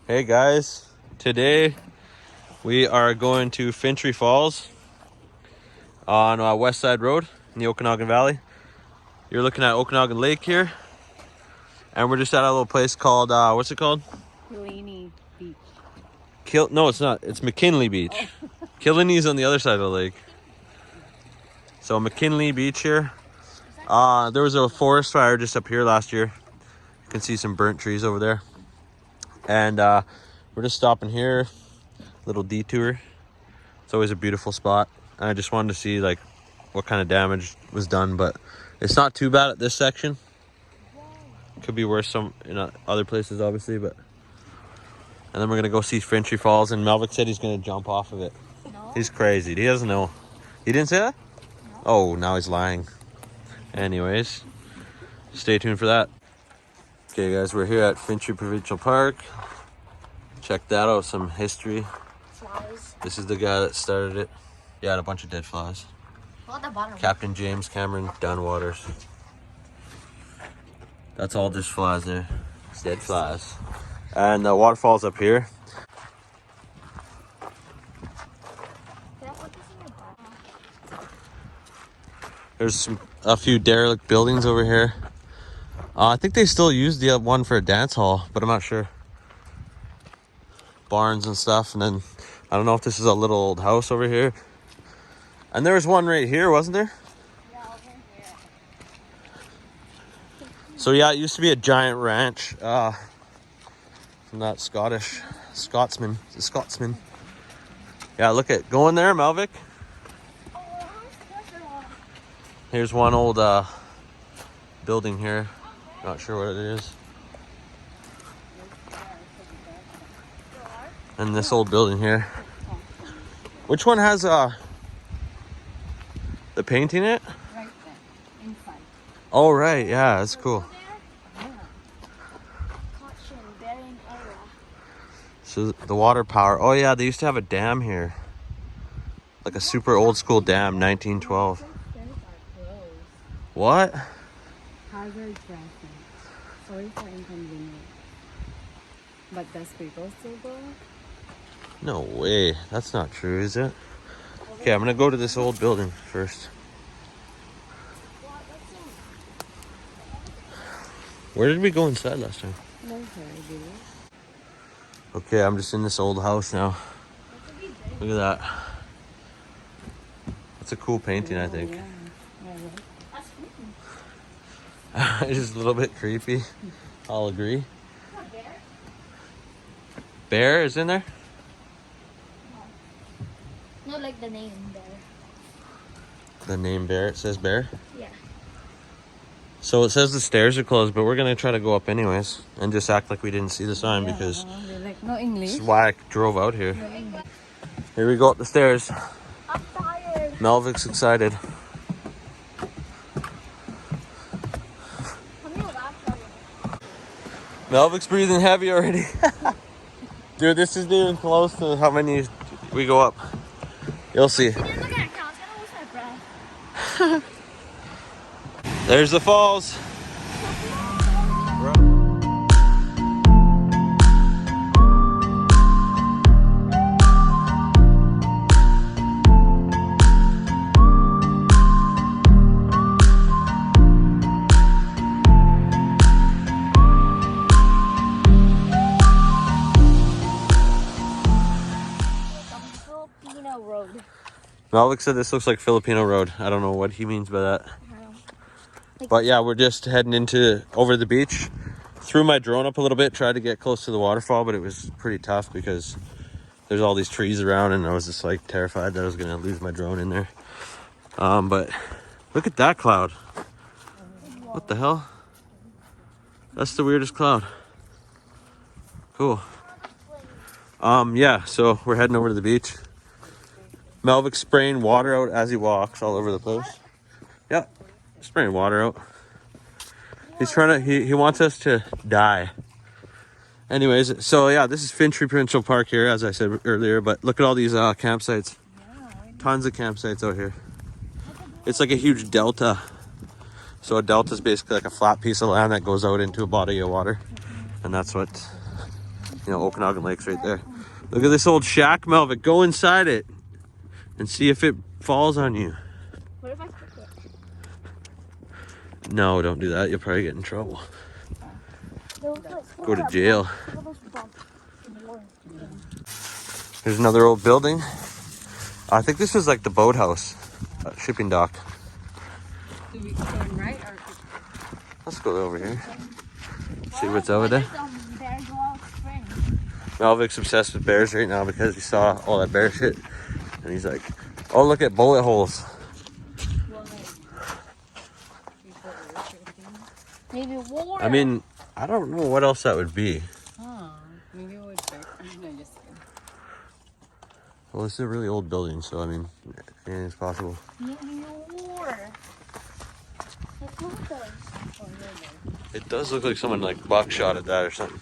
Hey guys, today we are going to Fintry Falls on West Side Road in the Okanagan Valley. You're looking at Okanagan Lake here, and we're just at a little place called, what's it called? Killiney Beach. No, it's not. It's McKinley Beach. Oh. Killiney's on the other side of the lake. So McKinley Beach here. There was a forest fire just up here last year. You can see some burnt trees over there. And we're just stopping here, little detour. It's always a beautiful spot. I just wanted to see like what kind of damage was done, but it's not too bad at this section. Could be worse in other places, obviously, but. And then we're gonna go see Fintry Falls, and Melvick said he's gonna jump off of it. No. He's crazy. He doesn't know. He didn't say that? No. Oh, now he's lying. Anyways, stay tuned for that. Okay, guys, we're here at Fintry Provincial Park. Check that out. Some history. Flies. This is the guy that started it. Yeah, and a bunch of dead flies. What the bottom? Captain James Cameron Downwaters. That's all just flies there. It's dead flies. And the waterfall's up here. There's a few derelict buildings over here. I think they still use the one for a dance hall, but I'm not sure. Barns and stuff, and then I don't know if this is a little old house over here. And there was one right here, wasn't there? Yeah, over here. So yeah, it used to be a giant ranch. From that Scotsman. Yeah, look at going there, Melvick. Here's one old building here. Not sure what it is. And this old building here. Which one has the painting in it? Right there, inside. Oh right, yeah, that's cool. So the water power. Oh yeah, they used to have a dam here. Like a super old school dam, 1912. What? Harvard Crescent. Sorry for inconvenience. But does people still go? No way. That's not true, is it? Okay, I'm gonna go to this old building first. Where did we go inside last time? No idea. Okay, I'm just in this old house now. Look at that. That's a cool painting, I think. Yeah. It's just a little bit creepy. I'll agree. Bear is in there? No, like the name Bear. The name Bear? It says Bear? Yeah. So it says the stairs are closed, but we're going to try to go up anyways and just act like we didn't see the sign because like, no English. This is why I drove out here. Here we go up the stairs. I'm tired. Melvick's excited. Melvick's breathing heavy already. Dude, this isn't even close to how many we go up. You'll see. There's the falls. Road. Melvick said this looks like Filipino Road. I don't know what he means by that. But yeah, we're just heading over the beach. Threw my drone up a little bit, tried to get close to the waterfall, but it was pretty tough because there's all these trees around and I was just like terrified that I was gonna lose my drone in there. But look at that cloud. What the hell? That's the weirdest cloud. Cool. Yeah, so we're heading over to the beach. Melvick's spraying water out as he walks all over the place. Yeah, spraying water out. He's trying to, he wants us to die. Anyways, so yeah, this is Fintry Provincial Park here, as I said earlier, but look at all these campsites. Tons of campsites out here. It's like a huge delta. So a delta is basically like a flat piece of land that goes out into a body of water. And that's what You know, Okanagan Lake's right there. Look at this old shack, Melvin. Go inside it and see if it falls on you. What if I kick it? No, don't do that. You'll probably get in trouble. There was like, Go to jail. look at those bumps. There's another old building. I think this is like the boathouse, shipping dock. Do we turn right or? Let's go over here. See what's over there. Bears Wall Spring. Malvik's obsessed with bears right now because he saw all that bear shit. And he's like, oh, look at bullet holes. Maybe war. I mean, I don't know what else that would be. Huh. Maybe it would check. No, just kidding. Well, it's a really old building, so I mean, anything's possible. Maybe war. Let's look at those. It does look like someone like buckshot at that or something.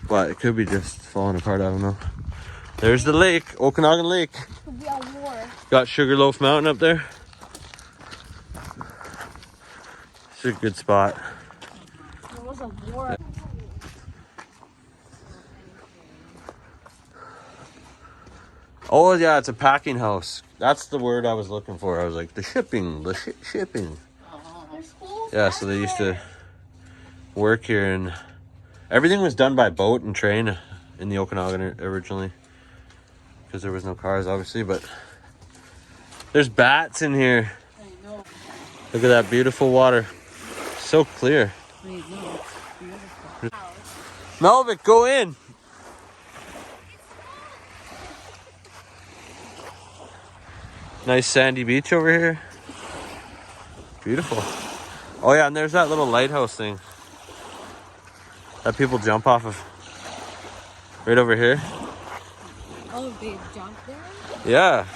But it could be just falling apart, I don't know. There's the lake, Okanagan Lake. Could be a war. Got Sugarloaf Mountain up there. It's a good spot. There was a war. Oh yeah, it's a packing house. That's the word I was looking for. I was like, the shipping. There's schools Yeah, so they used to work here, and everything was done by boat and train in the Okanagan originally, because there was no cars, obviously. But there's bats in here. I know. Look at that beautiful water, so clear. I know. It's beautiful. Melvik, go in. Nice sandy beach over here. Beautiful. Oh yeah, and there's that little lighthouse thing that people jump off of. Right over here. Oh, they jumped there? Yeah.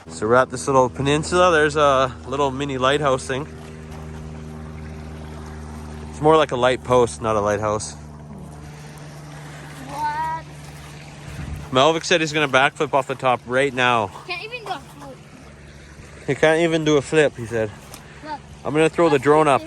So we're at this little peninsula. There's a little mini lighthouse thing. It's more like a light post, not a lighthouse. What? Melvik said he's gonna backflip off the top right now. Can't even do a float. He can't even do a flip, he said. Look. I'm gonna throw the drone up.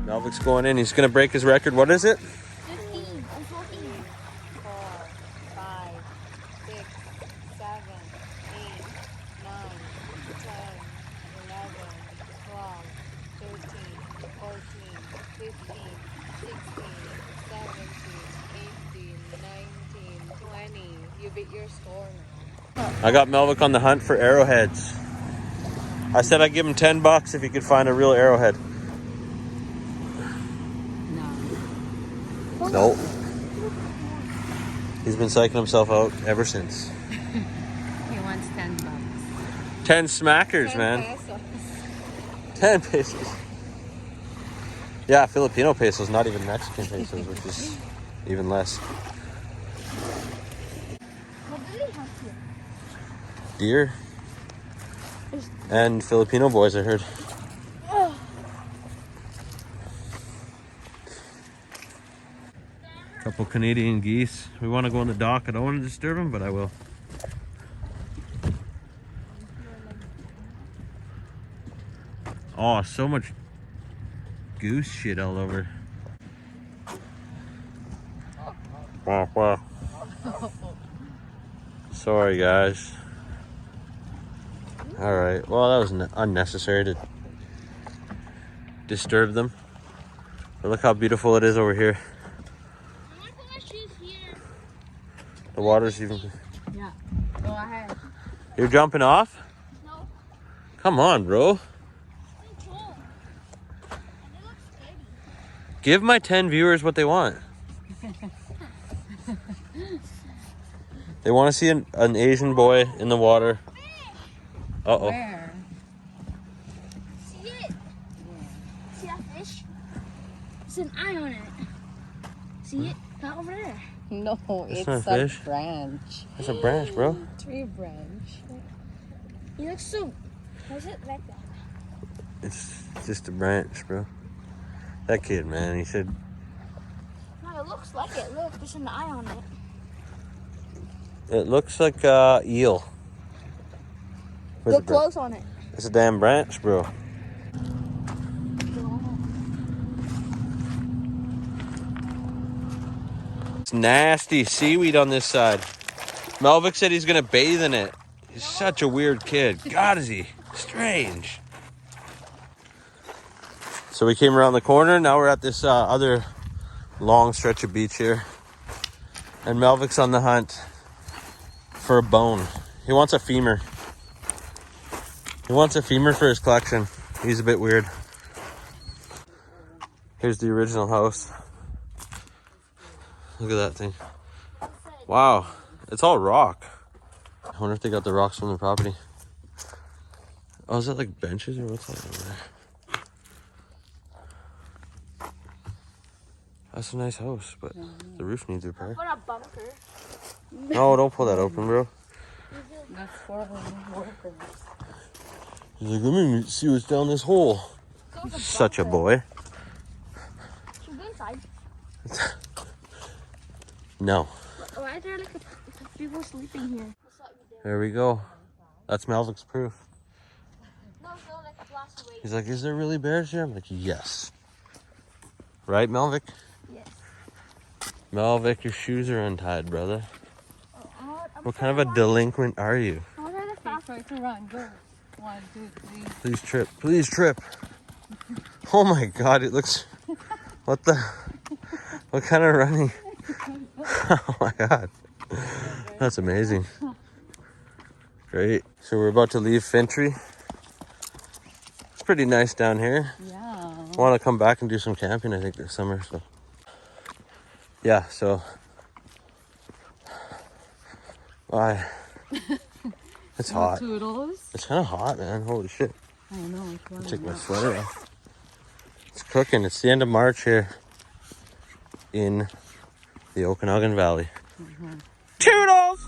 Melvik's going in. He's gonna break his record. What is it? 15 and 14. 4, 5, 6, 7, 8, 9, 10, 11, 12, 13, 14, 15, 16, 17, 18, 19, 20. You beat your score now. I got Melvik on the hunt for arrowheads. I said I'd give him $10 if he could find a real arrowhead. No. Nope. He's been psyching himself out ever since. He wants $10. 10 smackers, 10 man. pesos. 10 pesos. Yeah, Filipino pesos, not even Mexican pesos, which is even less. What do they have here? Deer. And Filipino boys, I heard. Couple Canadian geese. We want to go on the dock. I don't want to disturb them, but I will. Oh, so much goose shit all over. Wow, wow. Sorry, guys. All right. Well, that was unnecessary to disturb them. But look how beautiful it is over here. I want to put my shoes here. The water's even... Yeah. Go ahead. You're jumping off? No, Come on, bro. it's too cold. And it looks steady. Give my 10 viewers what they want. They want to see an Asian boy in the water. Uh-oh. Where? See it? See that fish? It's an eye on it. See it? Not over there. No, it's not a a fish. branch. That's a branch, bro. Tree branch. He looks so. Why is it like that? It's just a branch, bro. That kid, man, he said... No, it looks like it. Look, there's an eye on it. It looks like eel. Where's Look the branch? close on it. It's a damn branch, bro. It's nasty seaweed on this side. Melvick said he's gonna bathe in it. He's such a weird kid. God, is he strange. So we came around the corner. Now we're at this other long stretch of beach here. And Melvick's on the hunt for a bone. He wants a femur. He wants a femur for his collection. He's a bit weird. Here's the original house. Look at that thing. Wow, it's all rock. I wonder if they got the rocks from the property. Oh, is that like benches or what's that over there? That's a nice house, but the roof needs repair. Put a bunker. No, don't pull that open, bro. That's for workers. He's like, let me see what's down this hole. Such a boy. Should we go inside? No. Why is there like people sleeping here? There we go. That's Melvick's proof. No, so like a blast away. He's like, is there really bears here? I'm like, yes. Right, Melvick? Yes. Melvick, your shoes are untied, brother. I'm What kind of a delinquent are you? I want to Okay, try to run. Go. 1, 2, 3. Please trip. Please trip. Oh my God, it looks... What the... What kind of running? Oh my God. That's amazing. Great. So we're about to leave Fintry. It's pretty nice down here. Yeah. I want to come back and do some camping, I think, this summer. So yeah, so bye. It's hot. Toodles. It's kind of hot, man. Holy shit. I know. It's I'll really take my hot. sweater off. It's cooking. It's the end of March here in the Okanagan Valley. Toodles!